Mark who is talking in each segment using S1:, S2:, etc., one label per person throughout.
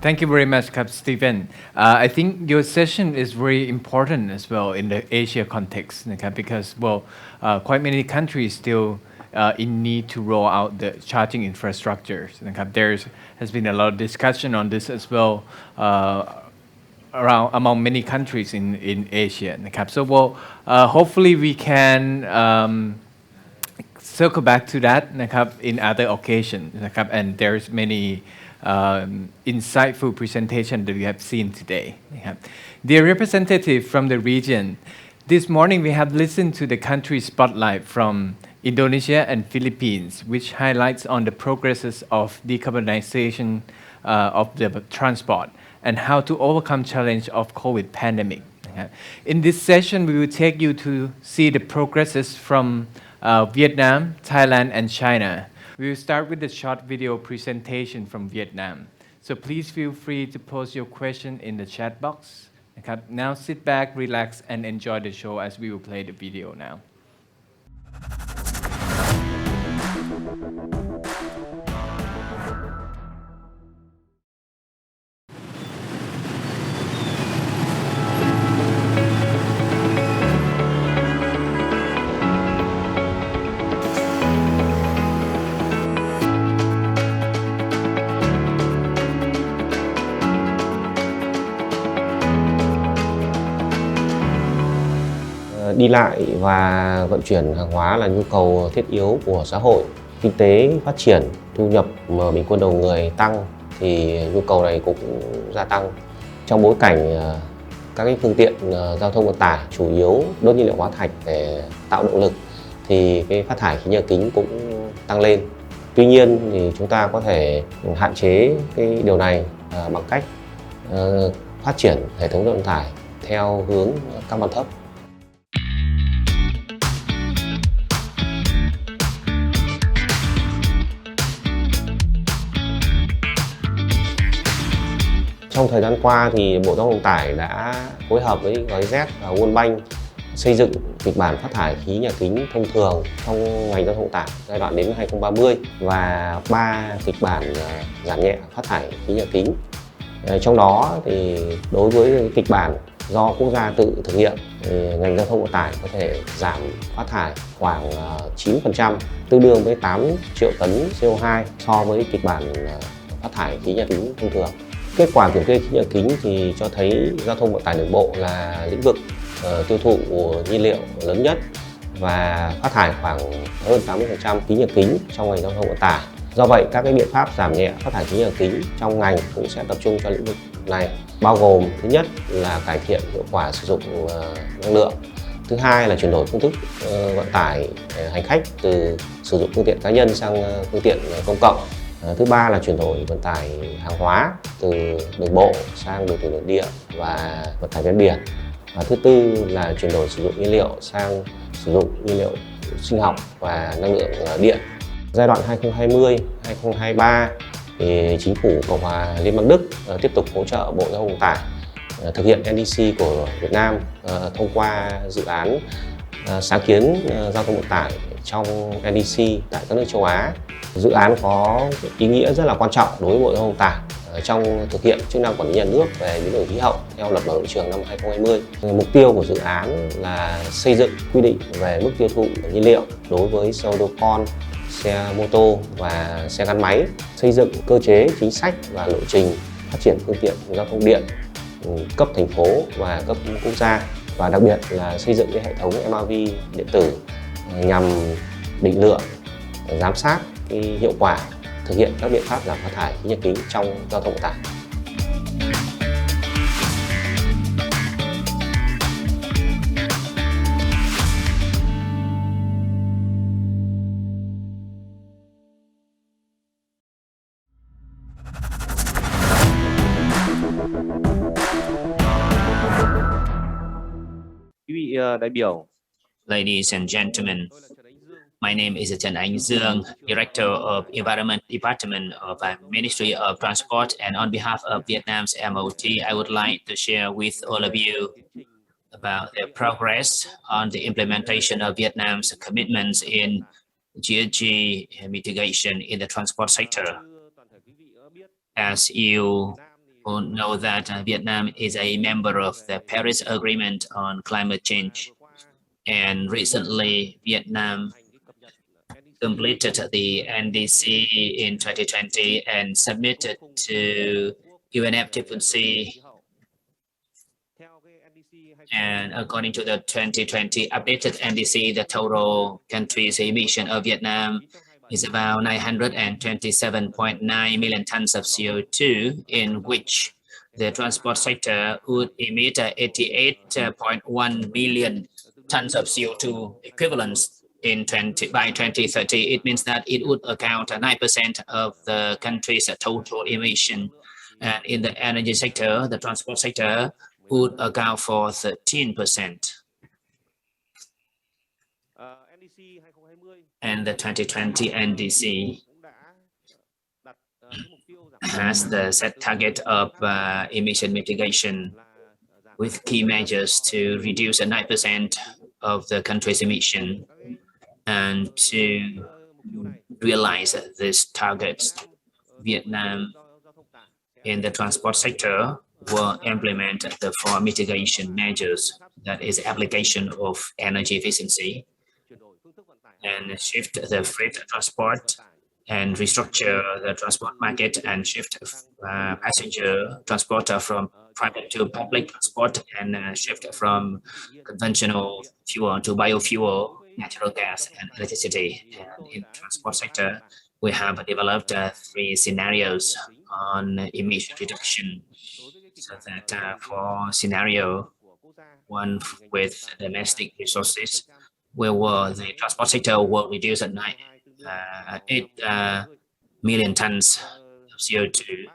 S1: Thank you very much, Cap Stephen. I think your session is very important as well in the Asia context, because quite many countries still in need to roll out the charging infrastructures. There has been a lot of discussion on this as well around among many countries in Asia. Hopefully we can circle back to that in other occasions and there's many insightful presentation that we have seen today Dear representative from the region, this morning we have listened to the country spotlight from Indonesia and Philippines, which highlights on the progresses of decarbonization of the transport and how to overcome challenge of COVID pandemic. In this session, we will take you to see the progresses from Vietnam, Thailand, and China. We will start with the short video presentation from Vietnam. So please feel free to post your question in the chat box. Now sit back, relax, and enjoy the show as we will play the video now.
S2: Đi lại và vận chuyển hàng hóa là nhu cầu thiết yếu của xã hội. Kinh tế phát triển, thu nhập bình quân đầu người tăng thì nhu cầu này cũng gia tăng. Trong bối cảnh các phương tiện giao thông vận tải chủ yếu đốt nhiên liệu hóa thạch để tạo động lực thì cái phát thải khí nhà kính cũng tăng lên. Tuy nhiên thì chúng ta có thể hạn chế cái điều này bằng cách phát triển hệ thống vận tải theo hướng carbon thấp. Trong thời gian qua thì Bộ Giao thông Vận tải đã phối hợp với gói Z và World Bank xây dựng kịch bản phát thải khí nhà kính thông thường trong ngành giao thông vận tải giai đoạn đến 2030 và 3 kịch bản giảm nhẹ phát thải khí nhà kính. Trong đó thì đối với kịch bản do quốc gia tự thực hiện thì ngành giao thông vận tải có thể giảm phát thải khoảng 9%, tương đương với 8 triệu tấn CO2 so với kịch bản phát thải khí nhà kính thông thường. Kết quả kiểm kê khí nhà kính thì cho thấy giao thông vận tải đường bộ là lĩnh vực tiêu thụ nhiên liệu lớn nhất và phát thải khoảng hơn 80% khí nhà kính trong ngành giao thông vận tải. Do vậy, các cái biện pháp giảm nhẹ phát thải khí nhà kính trong ngành cũng sẽ tập trung cho lĩnh vực này, bao gồm thứ nhất là cải thiện hiệu quả sử dụng năng lượng, thứ hai là chuyển đổi phương thức vận tải hành khách từ sử dụng phương tiện cá nhân sang phương tiện công cộng. Thứ ba là chuyển đổi vận tải hàng hóa từ đường bộ sang đường thủy nội địa và vận tải ven biển. Và thứ tư là chuyển đổi sử dụng nhiên liệu sang sử dụng nhiên liệu sinh học và năng lượng điện. Giai đoạn 2020-2023 thì Chính phủ Cộng hòa Liên bang Đức tiếp tục hỗ trợ Bộ Giao thông Vận tải thực hiện NDC của Việt Nam thông qua dự án sáng kiến giao thông vận tải trong NDC tại các nước châu Á. Dự án có ý nghĩa rất là quan trọng đối với Bộ Giao thông Vận tải trong thực hiện chức năng quản lý nhà nước về biến đổi khí hậu theo Luật Bảo vệ môi trường năm 2020. Mục tiêu của dự án là xây dựng quy định về mức tiêu thụ nhiên liệu đối với xe ô tô con, xe mô tô và xe gắn máy, xây dựng cơ chế, chính sách và lộ trình phát triển phương tiện giao thông điện cấp thành phố và cấp quốc gia, và đặc biệt là xây dựng cái hệ thống MRV điện tử nhằm định lượng, giám sát cái hiệu quả thực hiện các biện pháp giảm phát thải khí nhà kính trong giao thông vận tải.
S3: Quý vị đại biểu,
S4: Ladies and gentlemen, my name is Tran Anh, Director of Environment Department of the Ministry of Transport, and on behalf of Vietnam's MOT, I would like to share with all of you about the progress on the implementation of Vietnam's commitments in GHG mitigation in the transport sector. As you all know that Vietnam is a member of the Paris Agreement on Climate Change. And recently, Vietnam completed the NDC in 2020 and submitted to UNFCCC. And according to the 2020 updated NDC, the total country's emission of Vietnam is about 927.9 million tons of CO2, in which the transport sector would emit 88.1 million tons of CO2 equivalents by 2030. It means that it would account 9% of the country's total emission. And in the energy sector, the transport sector would account for 13%. And the 2020 NDC has the set target of emission mitigation with key measures to reduce 9% of the country's emission. And to realize these targets, Vietnam in the transport sector will implement the 4 mitigation measures, that is application of energy efficiency and shift the freight transport and restructure the transport market and shift passenger transport from private to public transport and shift from conventional fuel to biofuel, natural gas and electricity. And in transport sector, we have developed 3 scenarios on emission reduction. So that for scenario 1 with domestic resources, where the transport sector will reduce 8 million tons of CO2.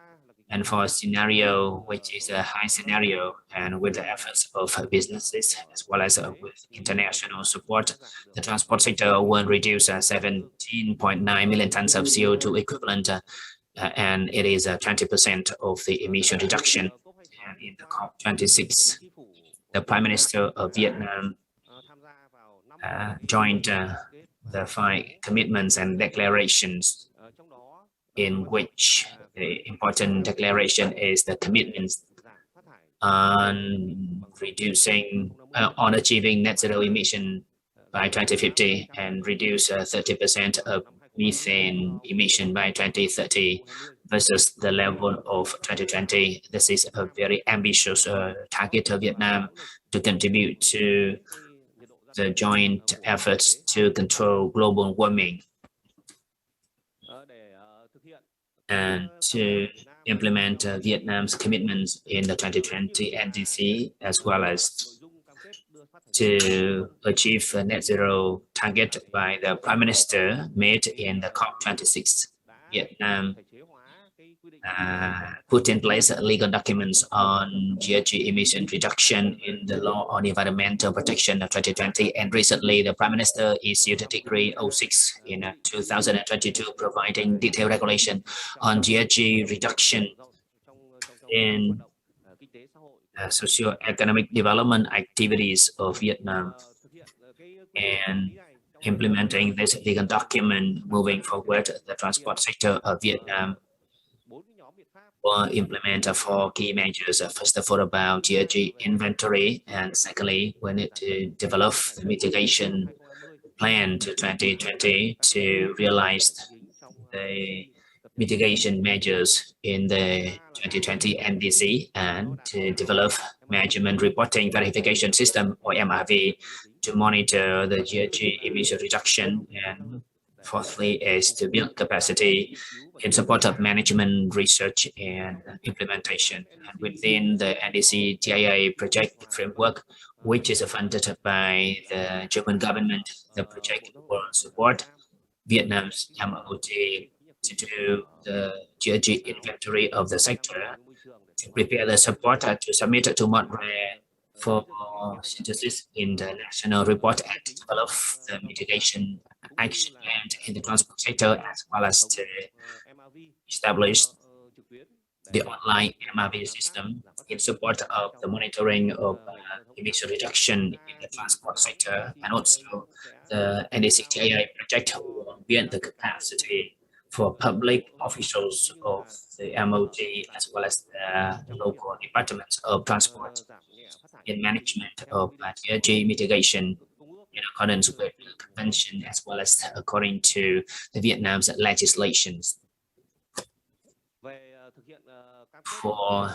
S4: And for scenario, which is a high scenario, and with the efforts of businesses as well as with international support, the transport sector will reduce 17.9 million tons of CO2 equivalent, and it is 20% of the emission reduction. And in the COP26, the Prime Minister of Vietnam joined the 5 commitments and declarations, in which the important declaration is the commitments on achieving net zero emission by 2050 and reduce 30% of methane emission by 2030 versus the level of 2020. This is a very ambitious target of Vietnam to contribute to the joint efforts to control global warming and to implement Vietnam's commitments in the 2020 NDC, as well as to achieve a net zero target by the Prime Minister made in the COP26. Vietnam put in place legal documents on GHG emission reduction in the Law on Environmental Protection of 2020, and recently the Prime Minister issued a Decree 06 in 2022 providing detailed regulation on GHG reduction in socio-economic development activities of Vietnam. And implementing this legal document moving forward, the transport sector of Vietnam will implement 4 key measures. First of all, about GHG inventory, and secondly, we need to develop the mitigation plan to 2020 to realize the mitigation measures in the 2020 NDC, and to develop measurement reporting verification system, or MRV, to monitor the GHG emission reduction. And fourthly is to build capacity in support of management, research, and implementation. And within the NDC TIA project framework, which is funded by the German government, the project will support Vietnam's MOT to do the GHG inventory of the sector, to prepare the support to submit to Montreal for synthesis in the national report, and to develop the mitigation action plan in the transport sector, as well as to establish the online MRV system in support of the monitoring of emission reduction in the transport sector. And also the NDC TIA project will build the capacity for public officials of the MOT as well as the local departments of transport in management of GHG mitigation in accordance with the convention as well as according to the Vietnam's legislations. For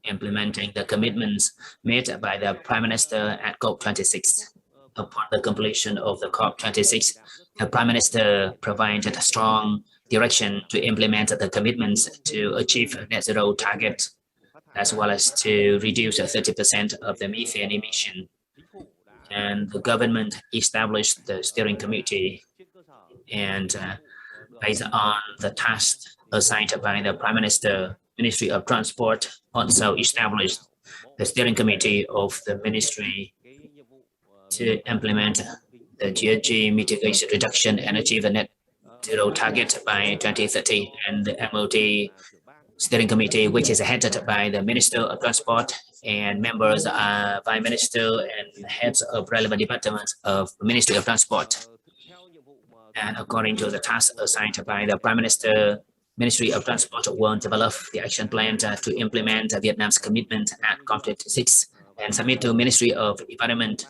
S4: implementing the commitments made by the Prime Minister at COP26. Upon the completion of the COP26, the Prime Minister provided a strong direction to implement the commitments to achieve net zero target, as well as to reduce 30% of the methane emission. And the government established the steering committee, and based on the task assigned by the Prime Minister, Ministry of Transport also established the steering committee of the ministry to implement the GHG mitigation reduction and achieve a net zero target by 2030. And the MOT steering committee, which is headed by the Minister of Transport, and members are Vice Minister and heads of relevant departments of the Ministry of Transport. And according to the task assigned by the Prime Minister, Ministry of Transport will develop the action plan to implement Vietnam's commitment at COP26 and submit to Ministry of Environment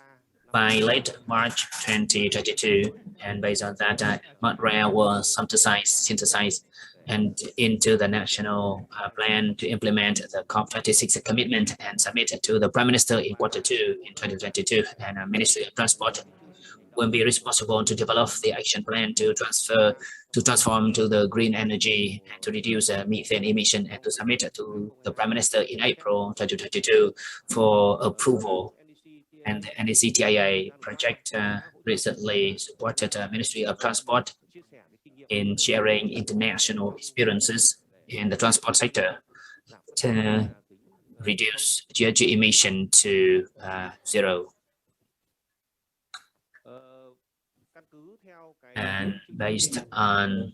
S4: by late March 2022. And based on that, material was synthesized and into the national plan to implement the COP26 commitment and submit it to the Prime Minister in Q2 in 2022. And Ministry of Transport will be responsible to develop the action plan to transform to the green energy and to reduce methane emission and to submit it to the Prime Minister in April 2022 for approval. And the NDC-TIA project recently supported Ministry of Transport in sharing international experiences in the transport sector to reduce GHG emission to zero. And based on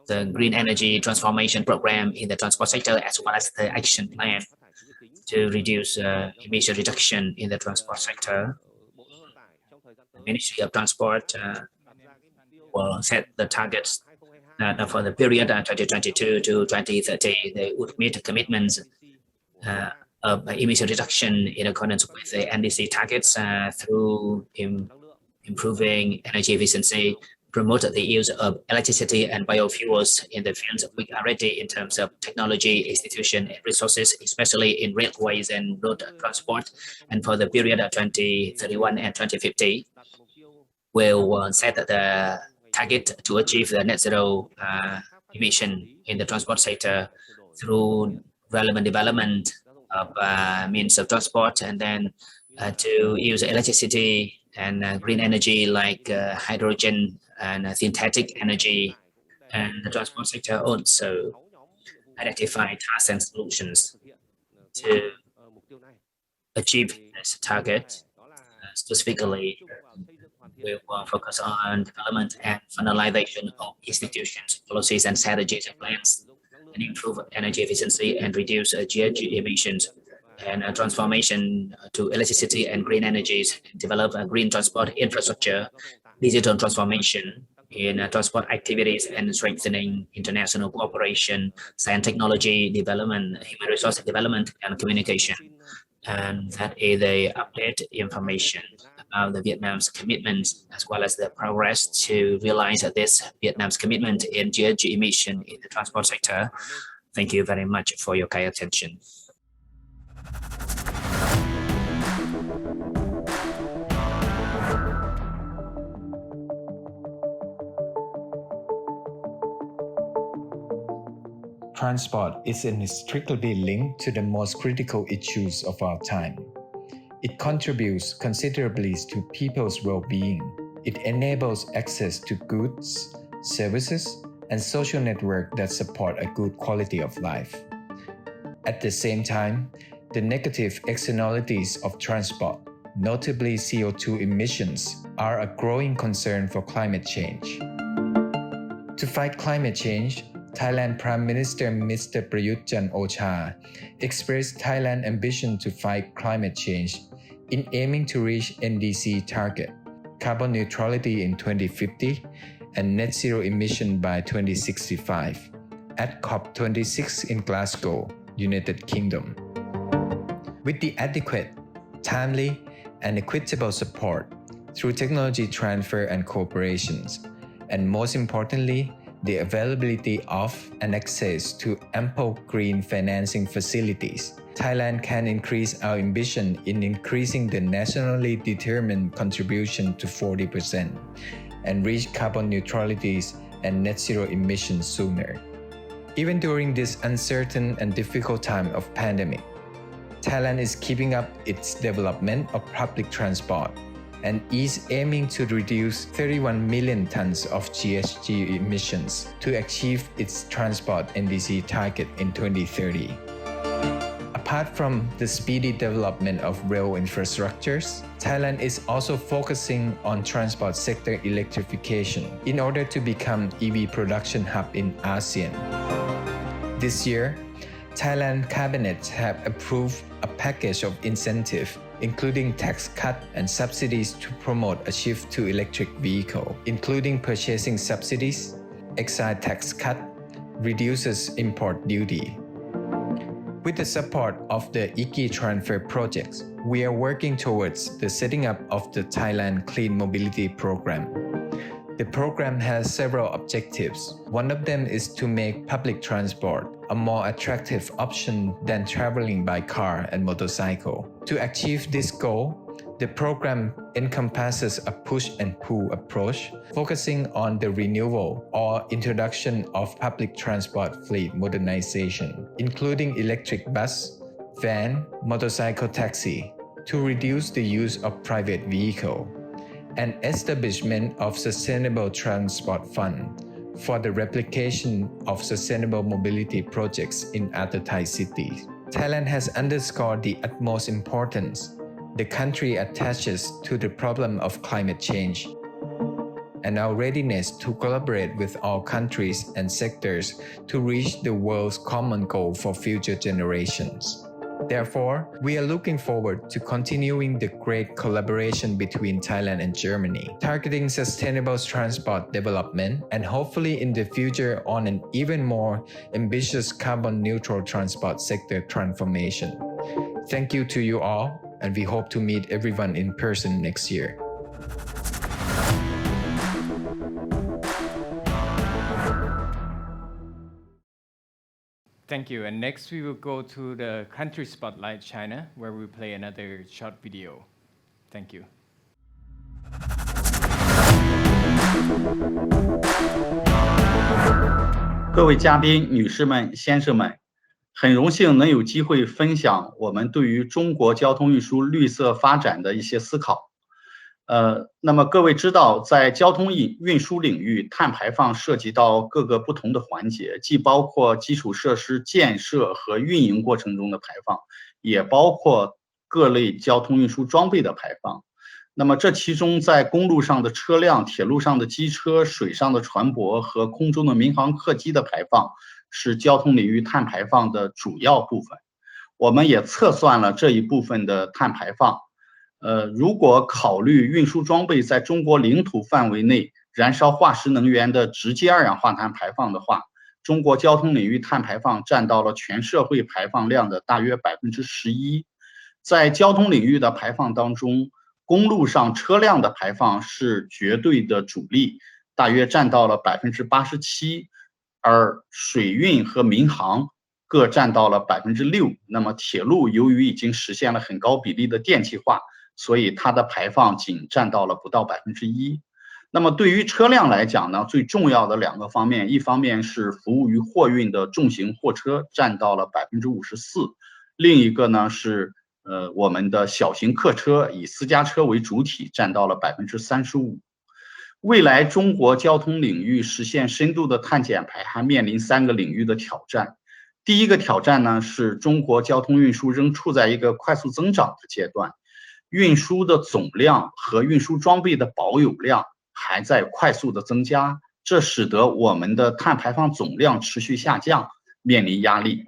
S4: the green energy transformation program in the transport sector, as well as the action plan to reduce emission reduction in the transport sector, the Ministry of Transport will set the targets that for the period 2022 to 2030, they would meet commitments of emission reduction in accordance with the NDC targets through improving energy efficiency, promote the use of electricity and biofuels in the fields which are ready in terms of technology, institution, and resources, especially in railways and road transport. And for the period of 2031 and 2050, we'll set the target to achieve the net zero emission in the transport sector through relevant development of means of transport, and then to use electricity and green energy like hydrogen and synthetic energy. And the transport sector also identify tasks and solutions to achieve this target. Specifically, we will focus on development and finalization of institutions, policies, and strategies and plans, and improve energy efficiency and reduce GHG emissions, and transformation to electricity and green energies, develop a green transport infrastructure, digital transformation in transport activities, and strengthening international cooperation, science technology development, human resource development, and communication. And that is the update information about the Vietnam's commitments, as well as the progress to realize this Vietnam's commitment in GHG emission in the transport sector. Thank you very much for your kind attention.
S1: Transport is inextricably linked to the most critical issues of our time. It contributes considerably to people's well-being. It enables access to goods, services, and social networks that support a good quality of life. At the same time, the negative externalities of transport, notably CO2 emissions, are a growing concern for climate change. To fight climate change, Thailand Prime Minister Mr. Prayut Chan-o-cha expressed Thailand's ambition to fight climate change in aiming to reach NDC target, carbon neutrality in 2050, and net zero emission by 2065 at COP26 in Glasgow, United Kingdom. With the adequate, timely, and equitable support through technology transfer and cooperations, and most importantly, the availability of and access to ample green financing facilities, Thailand can increase our ambition in increasing the nationally determined contribution to 40% and reach carbon neutrality and net zero emissions sooner. Even during this uncertain and difficult time of pandemic, Thailand is keeping up its development of public transport and is aiming to reduce 31 million tons of GHG emissions to achieve its transport NDC target in 2030. Apart from the speedy development of rail infrastructures, Thailand is also focusing on transport sector electrification in order to become EV production hub in ASEAN. This year, Thailand cabinet have approved a package of incentive, including tax cut and subsidies to promote a shift to electric vehicle, including purchasing subsidies, excise tax cut, reduces import duty. With the support of the EKI transfer projects, we are working towards the setting up of the Thailand Clean Mobility Program. The program has several objectives. One of them is to make public transport a more attractive option than traveling by car and motorcycle. To achieve this goal, the program encompasses a push and pull approach, focusing on the renewal or introduction of public transport fleet modernization, including electric bus, van, motorcycle taxi, to reduce the use of private vehicle, and establishment of Sustainable Transport Fund for the replication of sustainable mobility projects in other Thai cities. Thailand has underscored the utmost importance the country attaches to the problem of climate change and our readiness to collaborate with all countries and sectors to reach the world's common goal for future generations. Therefore, we are looking forward to continuing the great collaboration between Thailand and Germany, targeting sustainable transport development and hopefully in the future on an even more ambitious carbon neutral transport sector transformation. Thank you to you all, and we hope to meet everyone in person next year. Thank you. And next we will go to the country spotlight China, where we play another short video. Thank you.
S3: 各位嘉宾、女士们、先生们，很荣幸能有机会分享我们对于中国交通运输绿色发展的一些思考。那么各位知道，在交通运输领域，碳排放涉及到各个不同的环节，既包括基础设施建设和运营过程中的排放，也包括各类交通运输装备的排放。那么这其中，在公路上的车辆、铁路上的机车、水上的船舶和空中的民航客机的排放，是交通领域碳排放的主要部分。我们也测算了这一部分的碳排放。如果考虑运输装备在中国领土范围内燃烧化石能源的直接二氧化碳排放的话，中国交通领域碳排放占到了全社会排放量的大约11%。在交通领域的排放当中，公路上车辆的排放是绝对的主力，大约占到了87%，而水运和民航各占到了6%。那么铁路由于已经实现了很高比例的电气化，所以它的排放仅占到了不到1%。那么对于车辆来讲呢，最重要的两个方面，一方面是服务于货运的重型货车占到了54%，另一个呢是我们的小型客车以私家车为主体占到了35%。未来中国交通领域实现深度的碳减排还面临3个领域的挑战。第一个挑战呢是中国交通运输仍处在一个快速增长的阶段。运输的总量和运输装备的保有量还在快速的增加，这使得我们的碳排放总量持续下降，面临压力。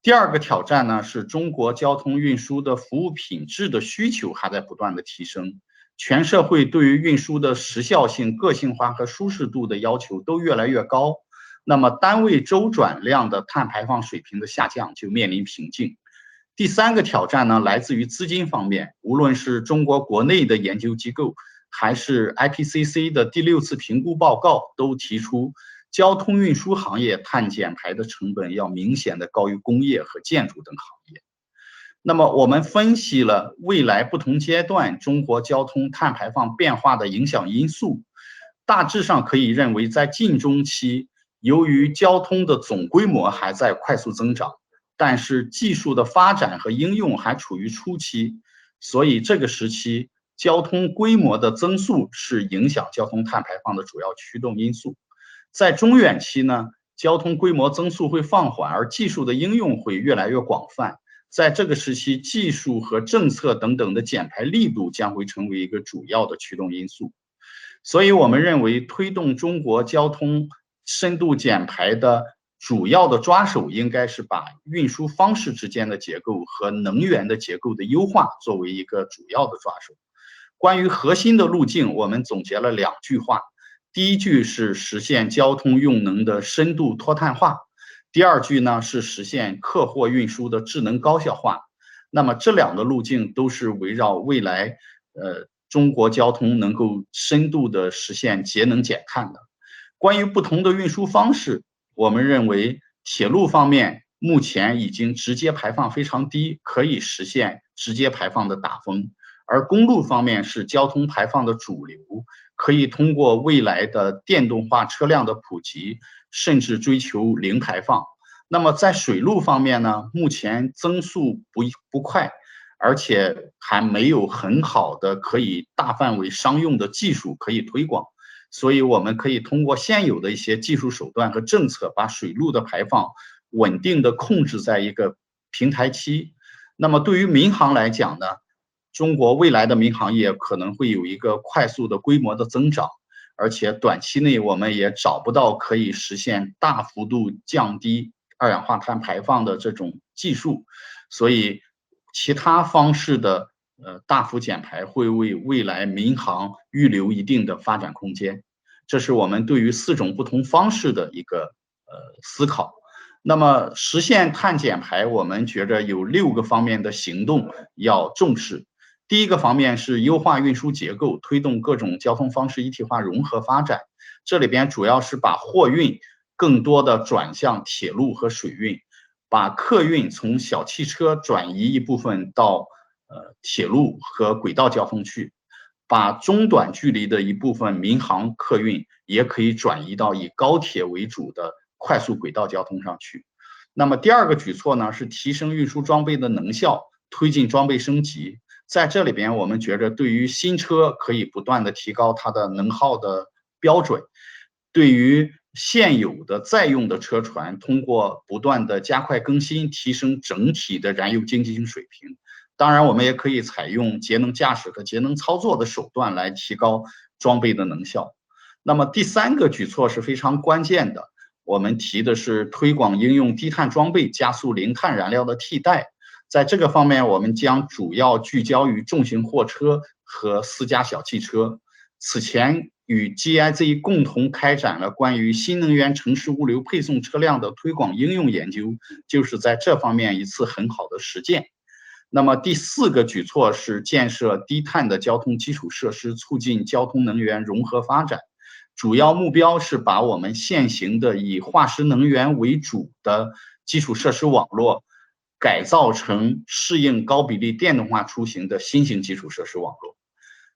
S3: 第二个挑战呢，是中国交通运输的服务品质的需求还在不断的提升。全社会对于运输的时效性、个性化和舒适度的要求都越来越高，那么单位周转量的碳排放水平的下降就面临瓶颈。第三个挑战呢，来自于资金方面，无论是中国国内的研究机构，还是 IPCC 的第6次评估报告，都提出交通运输行业碳减排的成本要明显的高于工业和建筑等行业。那么我们分析了未来不同阶段中国交通碳排放变化的影响因素，大致上可以认为，在近中期，由于交通的总规模还在快速增长，但是技术的发展和应用还处于初期，所以这个时期交通规模的增速是影响交通碳排放的主要驱动因素。在中远期呢，交通规模增速会放缓，而技术的应用会越来越广泛。在这个时期，技术和政策等等的减排力度将会成为一个主要的驱动因素。所以我们认为，推动中国交通深度减排的主要的抓手应该是把运输方式之间的结构和能源的结构的优化作为一个主要的抓手。关于核心的路径，我们总结了2句话。第一句是实现交通用能的深度脱碳化，第2句呢是实现客货运输的智能高效化。那么这2个路径都是围绕未来中国交通能够深度的实现节能减碳的。关于不同的运输方式，我们认为铁路方面目前已经直接排放非常低，可以实现直接排放的打风，而公路方面是交通排放的主流，可以通过未来的电动化车辆的普及，甚至追求零排放。那么在水路方面呢，目前增速不快，而且还没有很好的可以大范围商用的技术可以推广，所以我们可以通过现有的一些技术手段和政策，把水路的排放稳定的控制在一个平台期。那么对于民航来讲呢，中国未来的民航业可能会有一个快速的规模的增长，而且短期内我们也找不到可以实现大幅度降低二氧化碳排放的这种技术，所以其他方式的大幅减排会为未来民航预留一定的发展空间。这是我们对于4种不同方式的一个思考。那么实现碳减排，我们觉着有6个方面的行动要重视。第一个方面是优化运输结构，推动各种交通方式一体化融合发展。这里边主要是把货运更多的转向铁路和水运，把客运从小汽车转移一部分到铁路和轨道交通去，把中短距离的一部分民航客运也可以转移到以高铁为主的快速轨道交通上去。那么第2个举措呢，是提升运输装备的能效，推进装备升级。在这里边，我们觉着对于新车可以不断的提高它的能耗的标准，对于现有的在用的车船，通过不断的加快更新，提升整体的燃油经济性水平。当然，我们也可以采用节能驾驶和节能操作的手段来提高装备的能效。那么第3个举措是非常关键的，我们提的是推广应用低碳装备，加速零碳燃料的替代。在这个方面，我们将主要聚焦于重型货车和私家小汽车。此前与 GIZ 共同开展了关于新能源城市物流配送车辆的推广应用研究，就是在这方面一次很好的实践。那么第4个举措是建设低碳的交通基础设施，促进交通能源融合发展。主要目标是把我们现行的以化石能源为主的基础设施网络改造成适应高比例电动化出行的新型基础设施网络。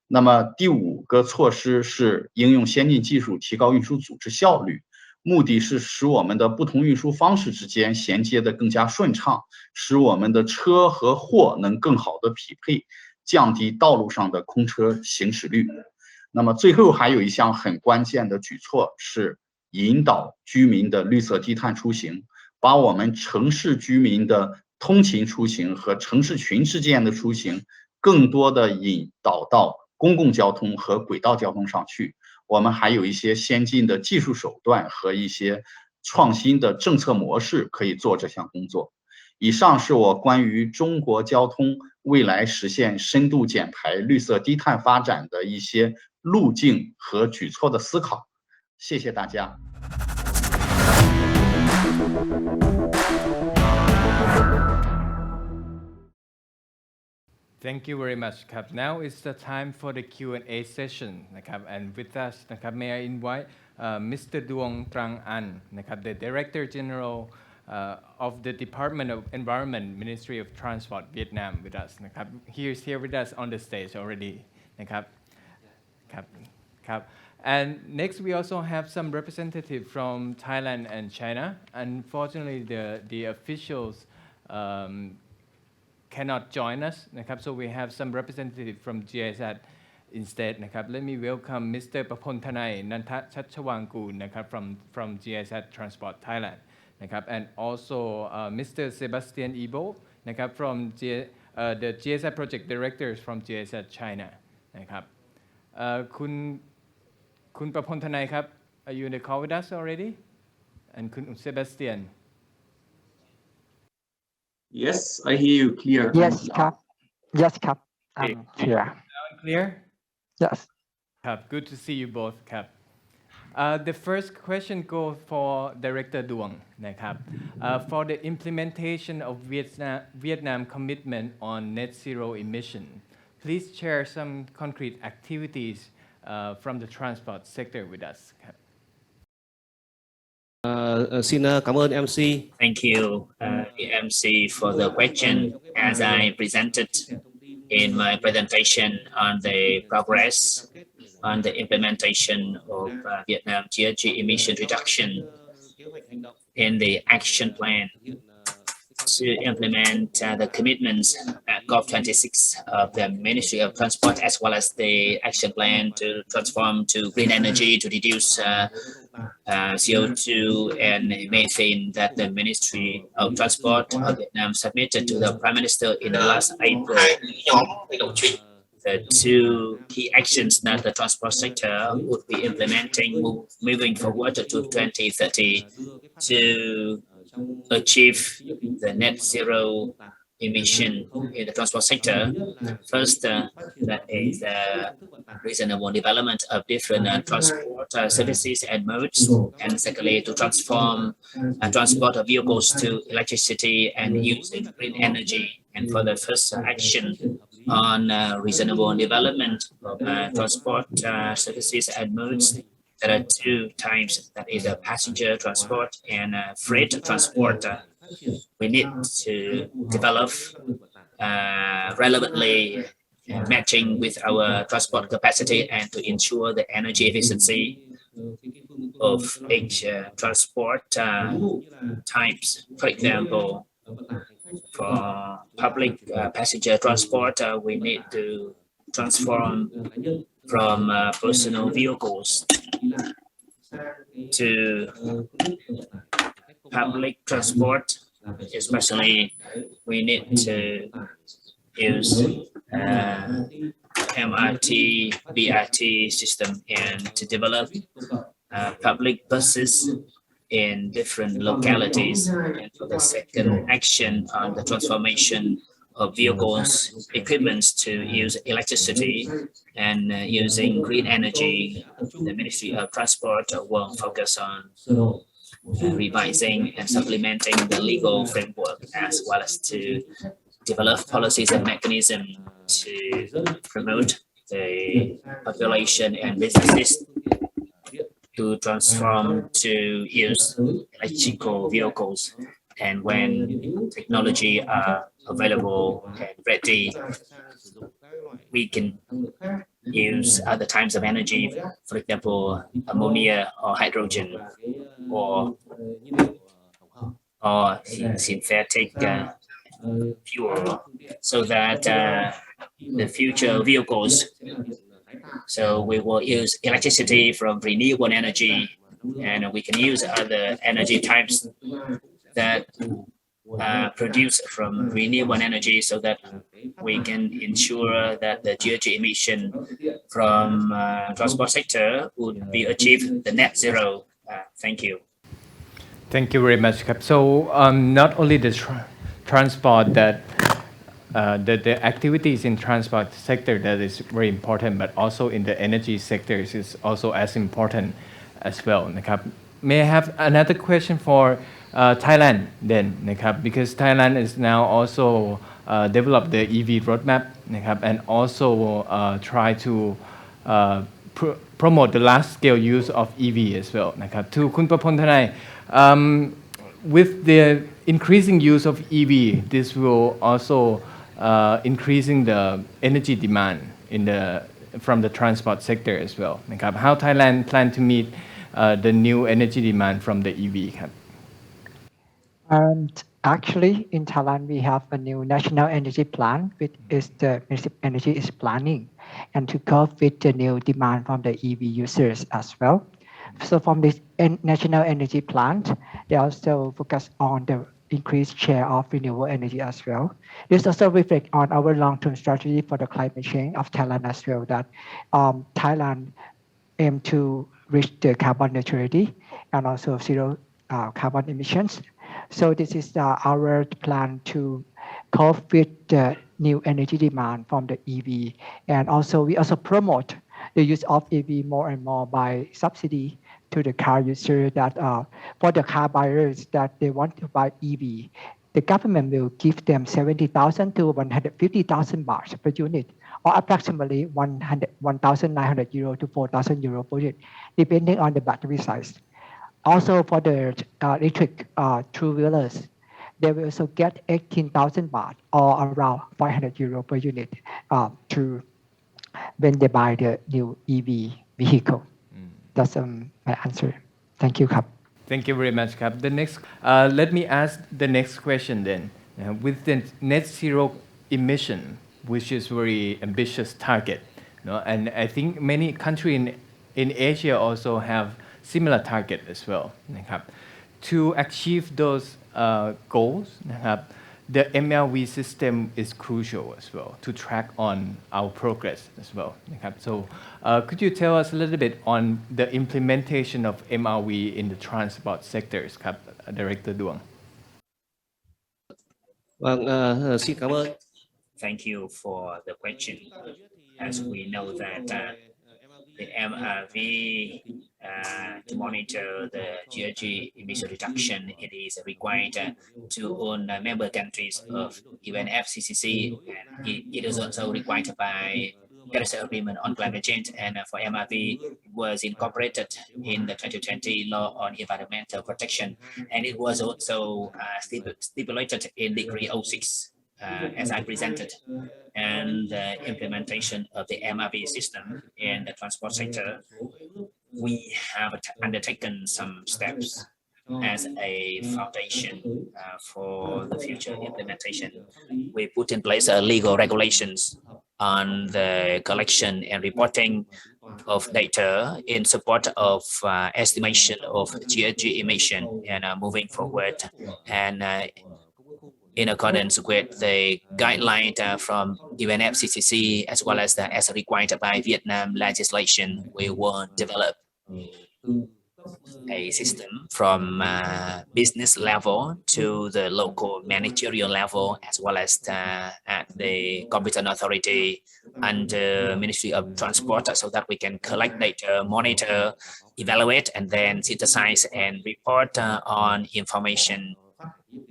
S3: 那么第5个措施是应用先进技术，提高运输组织效率，目的是使我们的不同运输方式之间衔接的更加顺畅，使我们的车和货能更好的匹配，降低道路上的空车行驶率。那么最后还有一项很关键的举措是引导居民的绿色低碳出行，把我们城市居民的通勤出行和城市群之间的出行更多的引导到公共交通和轨道交通上去。我们还有一些先进的技术手段和一些创新的政策模式可以做这项工作。以上是我关于中国交通未来实现深度减排、绿色低碳发展的一些路径和举措的思考。谢谢大家。
S1: Thank you very much ครับ Now is the time for the Q&A session นะครับ and with us นะครับ may I invite Mr. Duong Tran Anh นะครับ the Director General of the Department of Environment Ministry of Transport Vietnam with us นะครับ he is here with us on the stage already นะครับครับ and next we also have some representative from Thailand and China. Unfortunately the officials cannot join us นะครับ so we have some representative from GIZ instead นะครับ let me welcome Mr. Papondhanai Nanthachatchavankul นะครับ from GIZ Transport Thailand นะครับ and also Mr. Sebastian Ibold นะครับ from the GIZ project directors from GIZ China นะครับ คุณ Papondhanai ครับ are you in the call with us already and คุณ Sebastian
S5: Yes, I hear you clear.
S6: Yes, Cap. Yes, Cap. I'm here.
S1: Clear?
S6: Yes.
S1: Cap. Good to see you both, Cap. The first question goes for Director Duong.นะครับ for the implementation of Vietnam commitment on net zero emission, please share some concrete activities from the transport sector with us. Cap.
S2: Xin cảm ơn MC.
S4: Thank you, MC, for the question. As I presented in my presentation on the progress on the implementation of Vietnam GHG emission reduction in the action plan to implement the commitments at COP26 of the Ministry of Transport, as well as the action plan to transform to green energy to reduce CO2 and methane that the Ministry of Transport of Vietnam submitted to the Prime Minister in the last April. The two key actions that the transport sector would be implementing moving forward to 2030 to achieve the net zero emission in the transport sector. First, that is reasonable development of different transport services and modes, and secondly, to transform transport vehicles to electricity and using green energy. And for the first action on reasonable development of transport services and modes, there are two types, that is passenger transport and freight transport. We need to develop relevantly matching with our transport capacity and to ensure the energy efficiency of each transport types. For example, for public passenger transport, we need to transform from personal vehicles to public transport. Especially, we need to use MRT, BRT system and to develop public buses in different localities. And for the second action on the transformation of vehicles, equipments to use electricity and using green energy, the Ministry of Transport will focus on revising and supplementing the legal framework, as well as to develop policies and mechanisms to promote the population and businesses to transform to use electrical vehicles. And when technology are available and ready, we can use other types of energy, for example, ammonia or hydrogen or synthetic fuel, so that the future vehicles, so we will use electricity from renewable energy, and we can use other energy types that produced from renewable energy, so that we can ensure that the GHG emission from transport sector would be achieved the net zero. Thank you.
S1: Thank you very much, Cap. So not only the transport that the activities in transport sector that is very important, but also in the energy sectors is also as important as well นะครับ May I have another question for Thailand then นะครับ because Thailand is now also develop the EV roadmap นะครับ and also try to promote the large scale use of EV as well นะครับ To คุณประพลทนาย with the increasing use of EV, this will also increasing the energy demand from the transport sector as well นะครับ How Thailand plan to meet the new energy demand from the EV ครับ
S6: And actually, in Thailand, we have a new national energy plan, which is the Ministry of Energy is planning, and to cope with the new demand from the EV users as well. So from this national energy plan, they also focus on the increased share of renewable energy as well. This also reflects on our long-term strategy for the climate change of Thailand as well, that Thailand aim to reach the carbon neutrality and also zero carbon emissions. So this is our plan to cope with the new energy demand from the EV. And also we also promote the use of EV more and more by subsidy to the car user that for the car buyers that they want to buy EV, the government will give them 70,000 to 150,000 baht per unit, or approximately 1,900 euro to 4,000 euro per unit, depending on the battery size. Also for the electric two-wheelers, they will also get 18,000 baht or around 500 euro per unit to when they buy the new EV vehicle. That's my answer. Thank you, Kap.
S1: Thank you very much, Kap. The next, let me ask the next question then. With the net zero emission, which is very ambitious target, and I think many countries in Asia also have similar target as well นะครับ To achieve those goals นะครับ the MLV system is crucial as well to track on our progress as well นะครับ So could you tell us a little bit on the implementation of MLV in the transport sectors ครับ Director Duong.
S2: Vâng, xin cảm ơn.
S4: Thank you for the question. As we know that the MRV to monitor the GHG emission reduction, it is required to all member countries of UNFCCC, and it is also required by Paris Agreement on Climate Change, and for MRV it was incorporated in the 2020 Law on Environmental Protection, and it was also stipulated in Decree 06. As I presented, and the implementation of the MRV system in the transport sector, we have undertaken some steps as a foundation for the future implementation. We put in place legal regulations on the collection and reporting of data in support of estimation of GHG emission and moving forward, and in accordance with the guideline from UNFCCC as well as as required by Viet Nam legislation, we will develop a system from business level to the local managerial level as well as at the competent authority under Ministry of Transport, so that we can collect data, monitor, evaluate, and then synthesize and report on information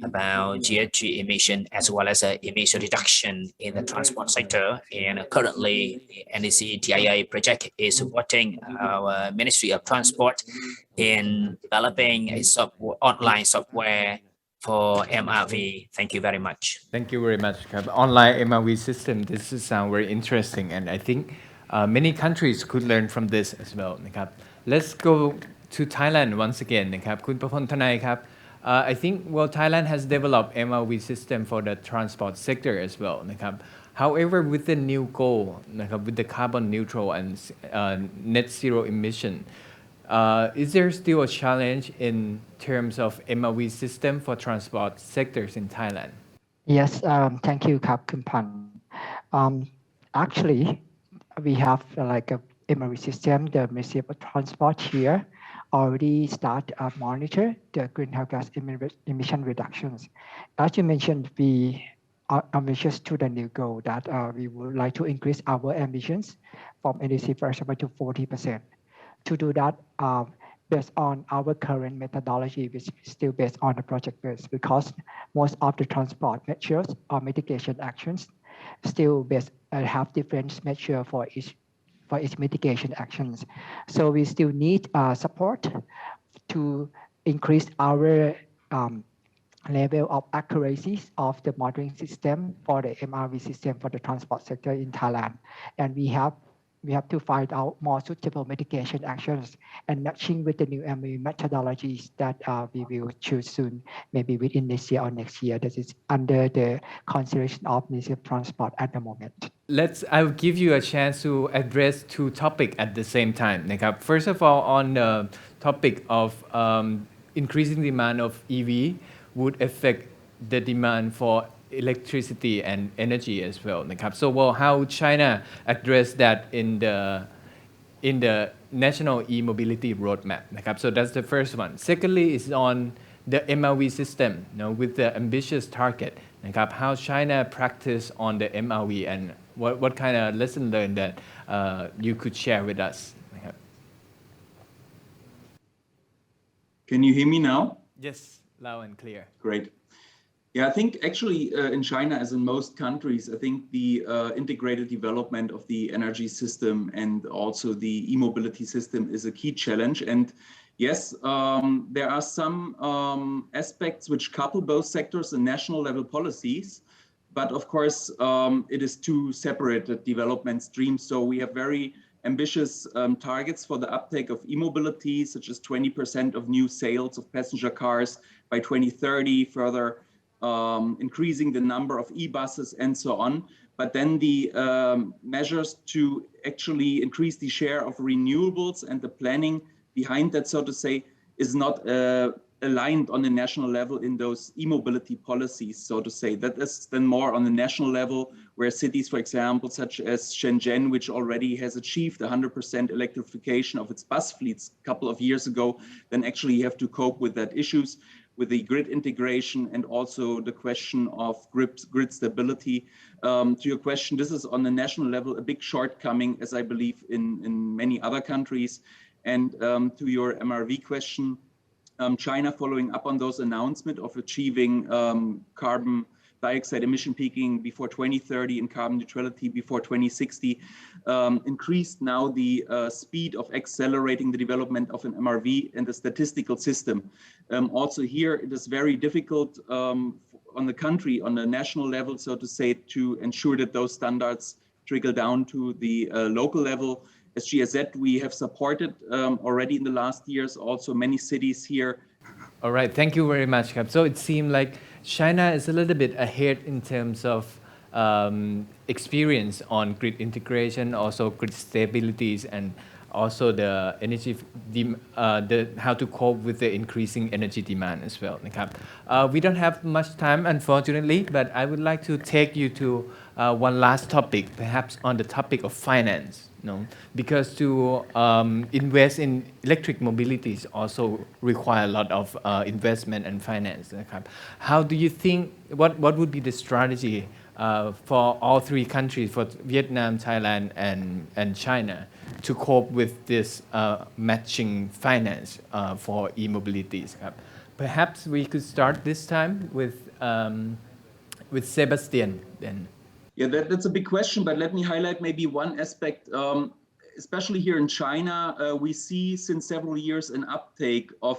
S4: about GHG emission as well as emission reduction in the transport sector. And currently, the NEC TIA project is supporting our Ministry of Transport in developing a online software for MRV. Thank you very much.
S1: Thank you very much ครับ Online MRV system, this is sound very interesting, and I think many countries could learn from this as well นะครับ Let's go to Thailand once again นะครับ คุณประพลทนายครับ I think Thailand has developed MRV system for the transport sector as well นะครับ However, with the new goal นะครับ with the carbon neutral and net zero emission, is there still a challenge in terms of MRV system for transport sectors in Thailand?
S6: Yes, thank you, Kap Kumpan. Actually, we have like a MRV system, the Ministry of Transport here already start monitor the greenhouse gas emission reductions. As you mentioned, we ambitious to the new goal that we would like to increase our ambitions from NDC, for example, to 40%. To do that, based on our current methodology, which is still based on the project base, because most of the transport measures or mitigation actions still based have different measure for each mitigation actions. So we still need support to increase our level of accuracy of the modeling system for the MRV system for the transport sector in Thailand. And we have to find out more suitable mitigation actions and matching with the new MRV methodologies that we will choose soon, maybe within this year or next year. That is under the consideration of Ministry of Transport at the moment.
S1: I'll give you a chance to address two topics at the same time. First of all, on the topic of increasing demand of EV would affect the demand for electricity and energy as well. So how China address that in the national e-mobility roadmap. So that's the first one. Secondly is on the MRV system, with the ambitious target. How China practice on the MRV and what kind of lesson learned that you could share with us.
S5: Can you hear me now?
S1: Yes, loud and clear.
S5: Great. Yeah, I think actually in China, as in most countries, I think the integrated development of the energy system and also the e-mobility system is a key challenge. And yes, there are some aspects which couple both sectors and national level policies. But of course, it is two separate development streams. So we have very ambitious targets for the uptake of e-mobility, such as 20% of new sales of passenger cars by 2030, further increasing the number of e-buses and so on. But then the measures to actually increase the share of renewables and the planning behind that, so to say, is not aligned on the national level in those e-mobility policies, so to say. That is then more on the national level, where cities, for example, such as Shenzhen, which already has achieved 100% electrification of its bus fleets a couple of years ago, then actually have to cope with that issues, with the grid integration and also the question of grid stability. To your question, this is on the national level a big shortcoming, as I believe in many other countries. And to your MRV question, China, following up on those announcements of achieving carbon dioxide emission peaking before 2030 and carbon neutrality before 2060, increased now the speed of accelerating the development of an MRV and the statistical system. Also here, it is very difficult on the country, on the national level, so to say, to ensure that those standards trickle down to the local level. As GSZ, we have supported already in the last years, also many cities here.
S1: All right, thank you very much. So it seemed like China is a little bit ahead in terms of experience on grid integration, also grid stabilities, and also the energy, how to cope with the increasing energy demand as well. We don't have much time, unfortunately, but I would like to take you to one last topic, perhaps on the topic of finance. Because to invest in electric mobilities also require a lot of investment and finance. How do you think, what would be the strategy for all three countries, for Vietnam, Thailand, and China, to cope with this matching finance for e-mobilities? Perhaps we could start this time with Sebastian then.
S5: Yeah, that's a big question, but let me highlight maybe one aspect. Especially here in China, we see since several years an uptake of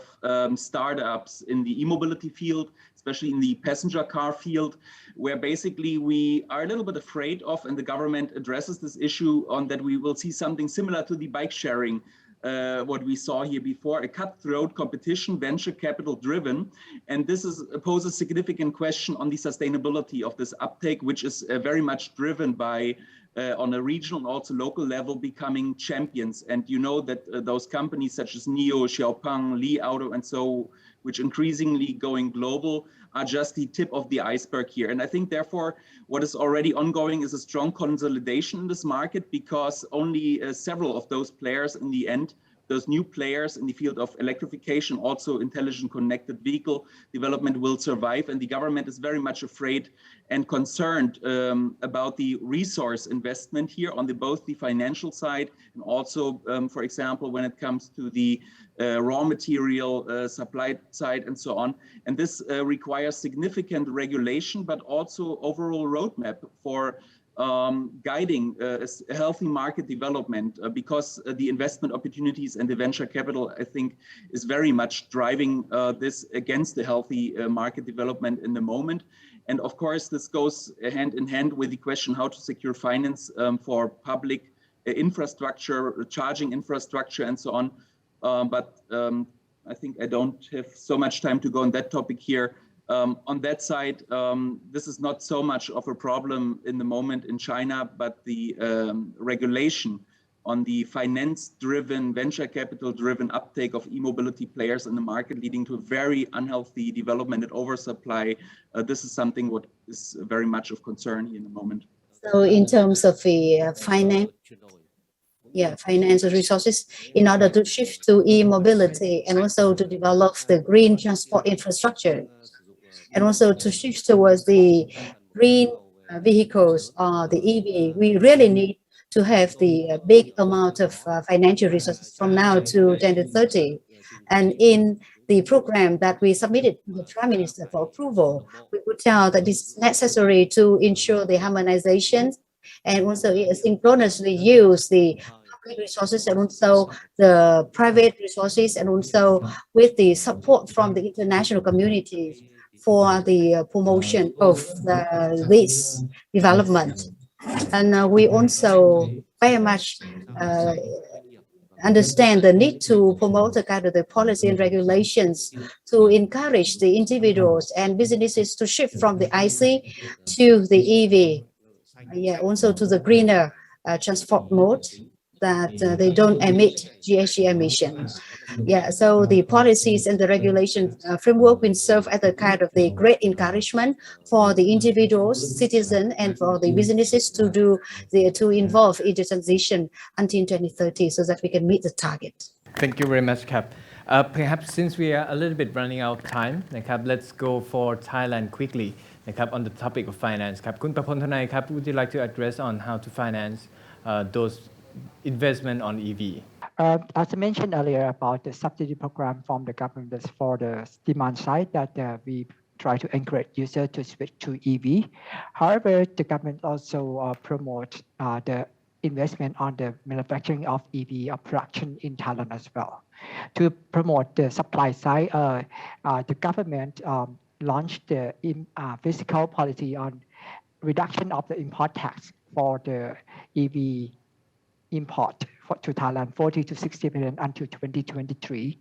S5: startups in the e-mobility field, especially in the passenger car field, where basically we are a little bit afraid of, and the government addresses this issue on that we will see something similar to the bike sharing, what we saw here before, a cutthroat competition, venture capital driven. And this poses a significant question on the sustainability of this uptake, which is very much driven by on a regional and also local level becoming champions. And you know that those companies such as NIO, Xiaopeng, Li Auto, and so, which increasingly going global, are just the tip of the iceberg here. And I think therefore, what is already ongoing is a strong consolidation in this market, because only several of those players in the end those new players in the field of electrification, also intelligent connected vehicle development will survive. And the government is very much afraid and concerned about the resource investment here on both the financial side and also, for example, when it comes to the raw material supply side and so on. And this requires significant regulation, but also overall roadmap for guiding a healthy market development because the investment opportunities and the venture capital, I think, is very much driving this against the healthy market development in the moment. And of course, this goes hand in hand with the question how to secure finance for public infrastructure, charging infrastructure, and so on. But I think I don't have so much time to go on that topic here. On that side, this is not so much of a problem in the moment in China, but the regulation on the finance-driven, venture capital-driven uptake of e-mobility players in the market, leading to a very unhealthy development and oversupply. This is something what is very much of concern here in the moment.
S7: So in terms of the financial resources, in order to shift to e-mobility and also to develop the green transport infrastructure, and also to shift towards the green vehicles or the EV, we really need to have the big amount of financial resources from now to 2030. And in the program that we submitted to the Prime Minister for approval, we would tell that it is necessary to ensure the harmonization and also synchronously use the public resources and also the private resources, and also with the support from the international community for the promotion of this development. And we also very much understand the need to promote the kind of the policy and regulations to encourage the individuals and businesses to shift from the IC to the EV, also to the greener transport mode, that they don't emit GHG emissions. So the policies and the regulation framework will serve as a kind of the great encouragement for the individuals, citizens, and for the businesses to involve in the transition until 2030, so that we can meet the target.
S1: Thank you very much, Kap. Perhaps since we are a little bit running out of time, let's go for Thailand quickly, on the topic of finance. Kun Papondhanai, would you like to address on how to finance those investment on EV?
S6: As I mentioned earlier about the subsidy program from the government for the demand side, that we try to encourage users to switch to EV. However, the government also promote the investment on the manufacturing of EV production in Thailand as well. To promote the supply side, the government launched the fiscal policy on reduction of the import tax for the EV import to Thailand, 40 to 60 million until 2023.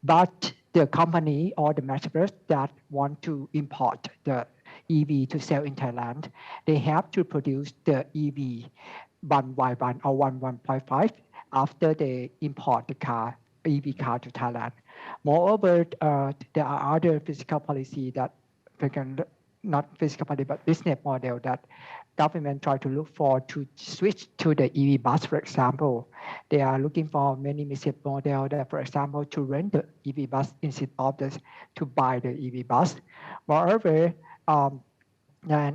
S6: But the company or the manufacturers that want to import the EV to sell in Thailand, they have to produce the EV 1 by 1 or 1.5 after they import the EV car to Thailand. Moreover, there are other fiscal policy that we can, not fiscal policy, but business model that government try to look for to switch to the EV bus, for example. They are looking for many business model that, for example, to rent the EV bus instead of to buy the EV bus. Moreover, an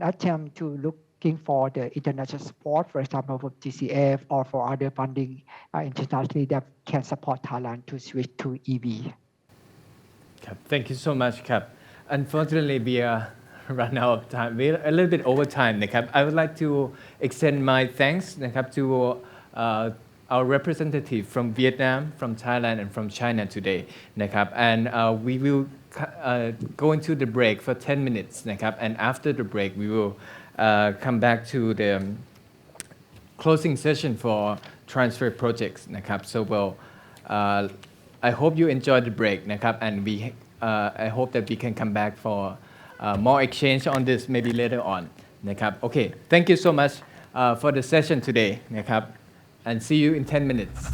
S6: attempt to looking for the international support, for example, for TCF or for other funding internationally that can support Thailand to switch to EV.
S1: Thank you so much, Kap. Unfortunately, we are run out of time. We're a little bit over time. I would like to extend my thanks to our representative from Vietnam, from Thailand, and from China today. And we will go into the break for 10 minutes. And after the break, we will come back to the closing session for transfer projects. So, I hope you enjoyed the break. And I hope that we can come back for more exchange on this maybe later on. Okay, thank you so much for the session today. And see you in 10 minutes.